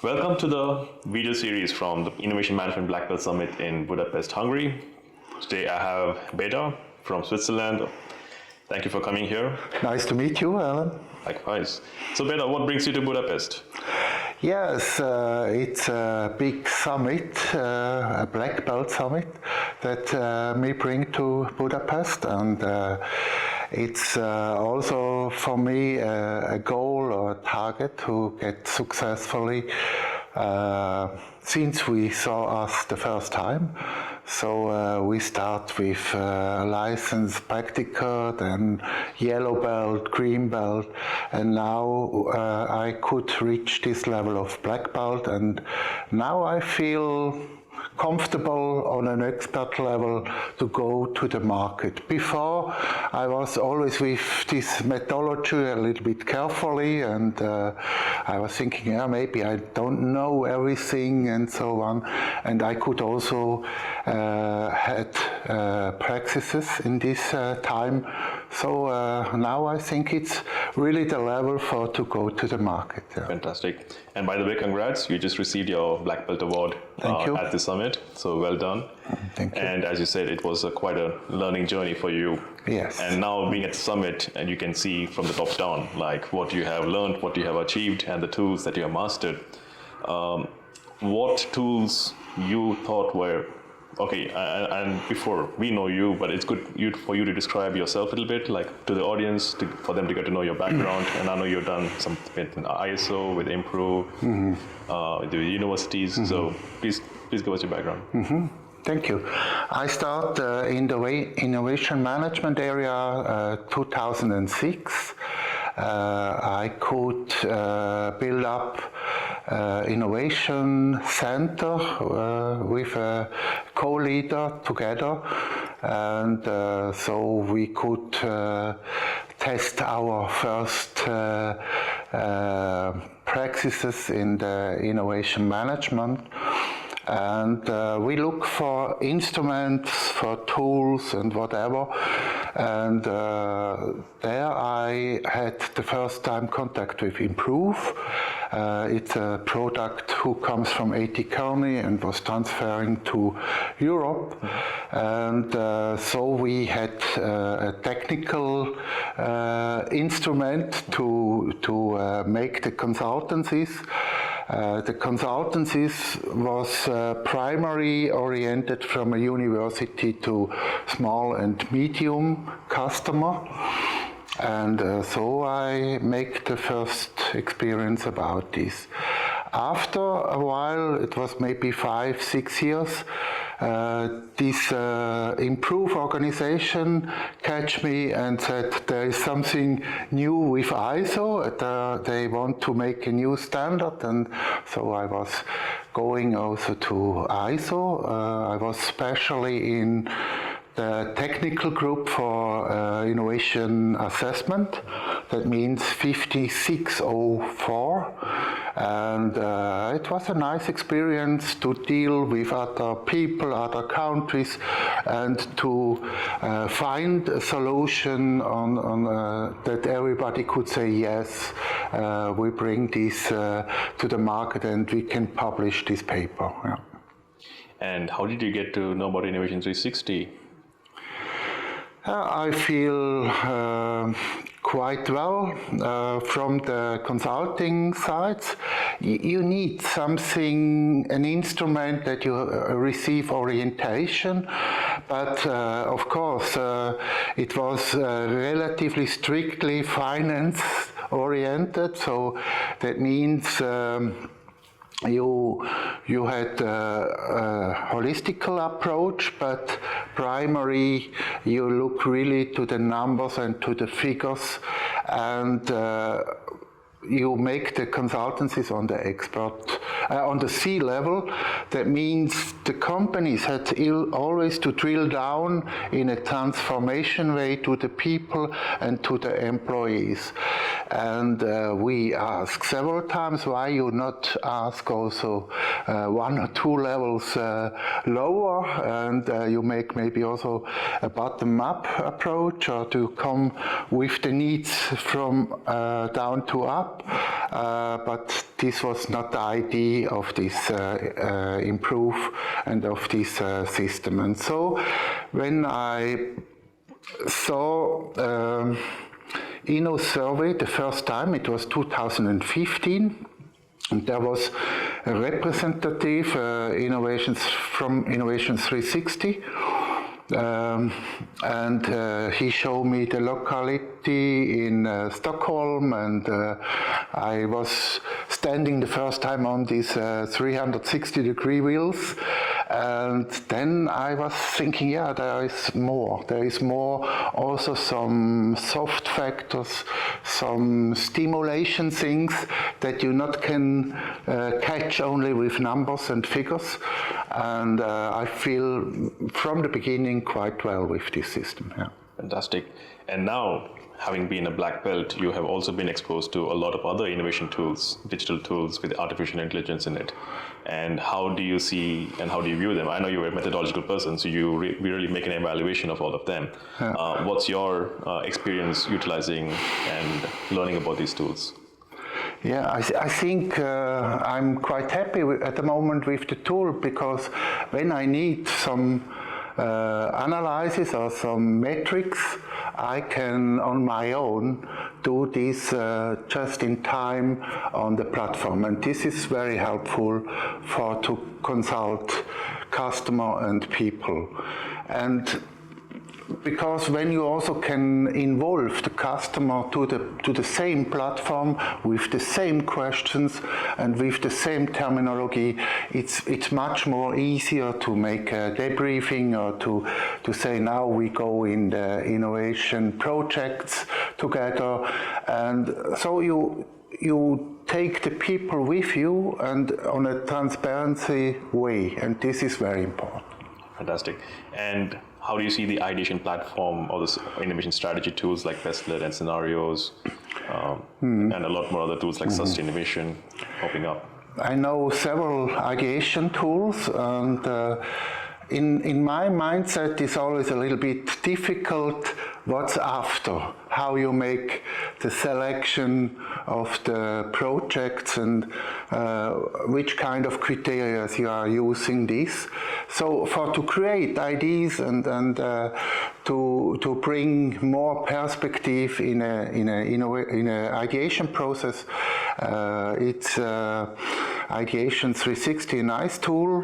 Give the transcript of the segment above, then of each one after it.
Welcome to the video series from the Innovation Management Black Belt Summit in Budapest, Hungary. Today I have Beda from Switzerland. Thank you for coming here. Nice to meet you, Alan. Likewise. So Beda, what brings you to Budapest? Yes, it's a big summit, a Black Belt Summit that me bring to Budapest, and it's also for me a goal or a target to get successfully since we saw us the first time. So we start with licensed practical, then yellow belt, green belt, and now I could reach this level of black belt, and now I feel comfortable on an expert level to go to the market. Before, I was always with this methodology a little bit carefully, and I was thinking, yeah, maybe I don't know everything and so on. And I could also had practices in this time. So now I think it's really the level for to go to the market. Yeah. Fantastic. And by the way, congrats, you just received your Black Belt Award at the summit, so well done. Thank you. And as you said, it was quite a learning journey for you. Yes. And now being at the summit, and you can see from the top down, like what you have learned, what you have achieved, and the tools that you have mastered. What tools you thought were okay, and before we know you, but it's good for you to describe yourself a little bit, like to the audience, for them to get to know your background. And I know you've done some with ISO, with Improve, with the universities. So please give us your background. Thank you. I started in the innovation management area 2006. I could build up innovation center with a co-leader together, and so we could test our first practices in the innovation management. And we look for instruments, for tools and whatever. And there I had the first time contact with Improve. It's a product who comes from AT Kearney and was transferring to Europe. And so we had a technical instrument to make the consultancies. The consultancies was primarily oriented from a university to small and medium customer, and so I make the first experience about this. After a while, it was maybe 5-6 years, this Improve organization catch me and said there is something new with ISO, they want to make a new standard, and so I was going also to ISO. I was especially in the technical group for innovation assessment. That means 5604, and it was a nice experience to deal with other people, other countries, and to find a solution on that everybody could say yes, we bring this to the market and we can publish this paper. Yeah. And how did you get to know about Innovation 360? I feel quite well from the consulting sides. You need something, an instrument that you receive orientation, but of course it was relatively strictly finance oriented, so that means you had a holistical approach, but primary you look really to the numbers and to the figures, and you make the consultancies on the expert, on the C level. That means the companies had always to drill down in a transformation way to the people and to the employees. And we asked several times why you not ask also 1 or 2 levels lower, and you make maybe also a bottom-up approach, or to come with the needs from down to up. But this was not the idea of this improve and of this system. And so when I saw Inno survey the first time, it was 2015, and there was a representative innovations from Innovation 360, and he showed me the locality in Stockholm, and I was standing the first time on these 360-degree wheels, and then I was thinking, yeah, there is more. There is more, also some soft factors, some stimulation things that you not can catch only with numbers and figures. And I feel from the beginning quite well with this system. Yeah. Fantastic. And now, having been a black belt, you have also been exposed to a lot of other innovation tools, digital tools with artificial intelligence in it. And how do you see and how do you view them? I know you're a methodological person, so you really make an evaluation of all of them. Yeah. What's your experience utilizing and learning about these tools? Yeah, I think I'm quite happy at the moment with the tool, because when I need some analysis or some metrics, I can on my own do this just in time on the platform, and this is very helpful to consult customer and people. And because when you also can involve the customer to the same platform with the same questions and with the same terminology, it's much more easier to make a debriefing or to say, now we go in the innovation projects together. And so you take the people with you and on a transparency way, and this is very important. Fantastic. And how do you see the ideation platform or the innovation strategy tools like Bestlet and Scenarios and a lot more other tools like Sustinnovation popping up? I know several ideation tools, and in my mindset it's always a little bit difficult what's after, how you make the selection of the projects and which kind of criteria you are using this. So to create ideas and to bring more perspective in a ideation process, it's Ideation 360, a nice tool.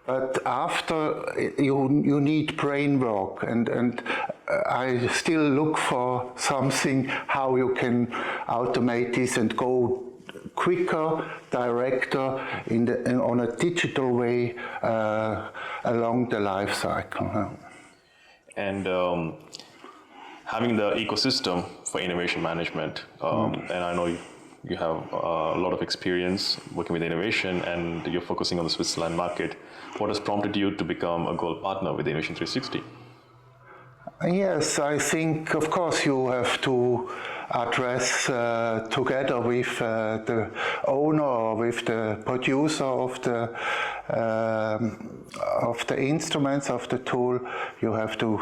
But after you need brain work, and I still look for something how you can automate this and go quicker, directer on a digital way along the life cycle. And having the ecosystem for innovation management, and I know you have a lot of experience working with innovation, and you're focusing on the Switzerland market. What has prompted you to become a gold partner with Innovation 360? Yes, I think, of course, you have to address together with the owner or with the producer of the instruments, of the tool. You have to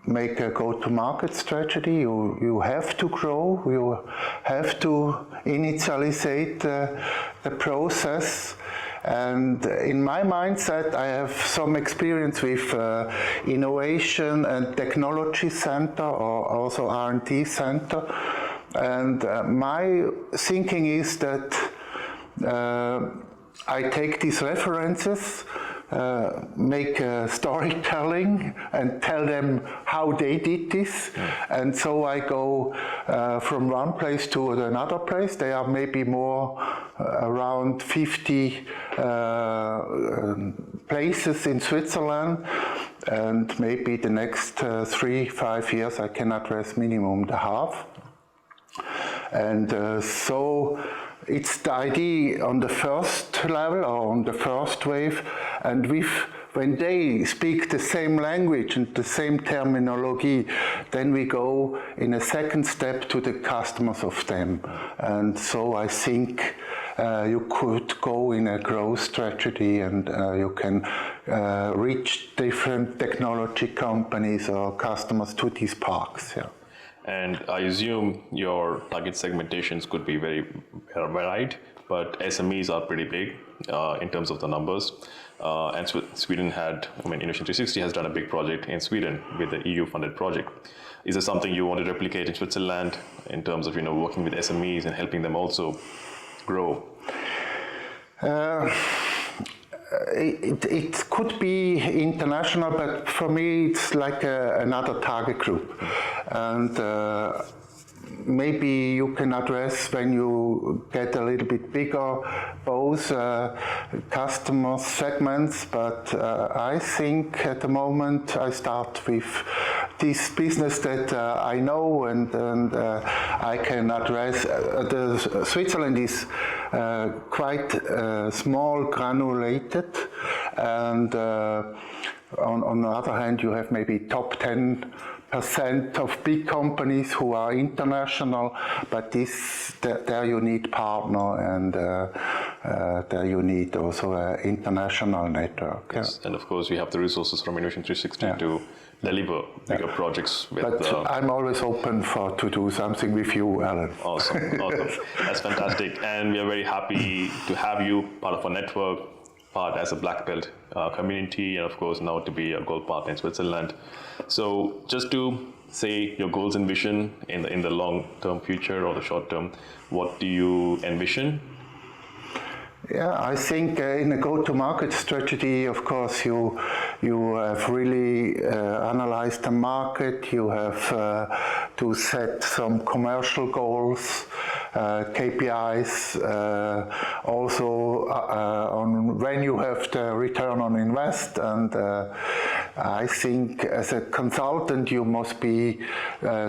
make a go-to-market strategy. You have to grow. You have to initialize the process. And in my mindset, I have some experience with innovation and technology center, or also R&D center. And my thinking is that I take these references, make storytelling and tell them how they did this. And so I go from one place to another place. There are maybe more around 50 places in Switzerland, and maybe the next 3-5 years I can address minimum the half. And so it's the idea on the first level or on the first wave, and when they speak the same language and the same terminology, then we go in a second step to the customers of them. And so I think you could go in a growth strategy, and you can reach different technology companies or customers to these parks. Yeah. And I assume your target segmentations could be very varied, but SMEs are pretty big in terms of the numbers. And Sweden Innovation 360 has done a big project in Sweden with the EU-funded project. Is there something you want to replicate in Switzerland in terms of working with SMEs and helping them also grow? It could be international, but for me it's like another target group. And maybe you can address, when you get a little bit bigger, both customer segments, but I think at the moment I start with this business that I know and I can address. Switzerland is quite small, granulated, and on the other hand you have maybe top 10% of big companies who are international, but there you need partner, and there you need also an international network. Yes, and of course we have the resources from Innovation 360 to deliver bigger projects. But I'm always open to do something with you, Alan. Awesome. That's fantastic, and we are very happy to have you part of our network, part as a black belt community, and of course now to be a gold partner in Switzerland. So just to say your goals and vision in the long-term future or the short-term, what do you envision? Yeah, I think in a go-to-market strategy, of course, you have really analyzed the market. You have to set some commercial goals, KPIs, also on when you have the return on invest. And I think as a consultant, you must be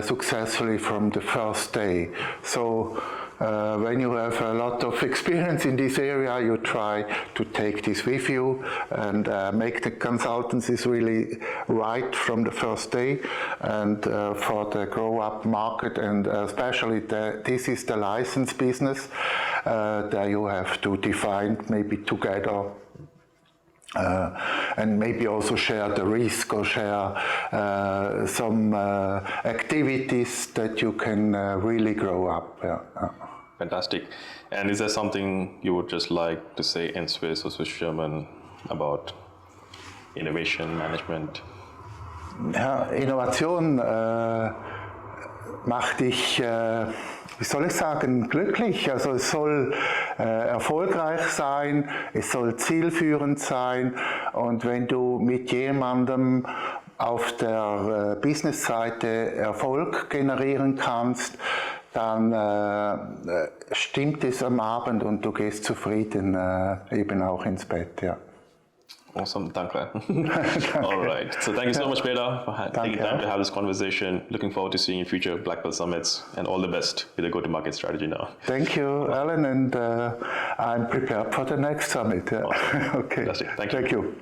successfully from the first day. So when you have a lot of experience in this area, you try to take this with you and make the consultancies really right from the first day. And for the grow-up market, and especially this is the license business, there you have to define maybe together and maybe also share the risk or share some activities that you can really grow up. Yeah. Fantastic. And is there something you would just like to say in Swiss or Swiss German about innovation management? Ja, Innovation macht dich, wie soll ich sagen, glücklich. Also es soll erfolgreich sein, es soll zielführend sein, und wenn du mit jemandem auf der Business-Seite Erfolg generieren kannst, dann stimmt es am Abend und du gehst zufrieden eben auch ins Bett. Ja. Awesome, danke. All right, so thank you so much, Beda, for taking time to have this conversation. Looking forward to seeing you in future Black Belt Summits, and all the best with the go-to-market strategy now. Thank you, Alan, and I'm prepared for the next summit. Yeah. Awesome. Okay. Fantastic. Thank you. Thank you.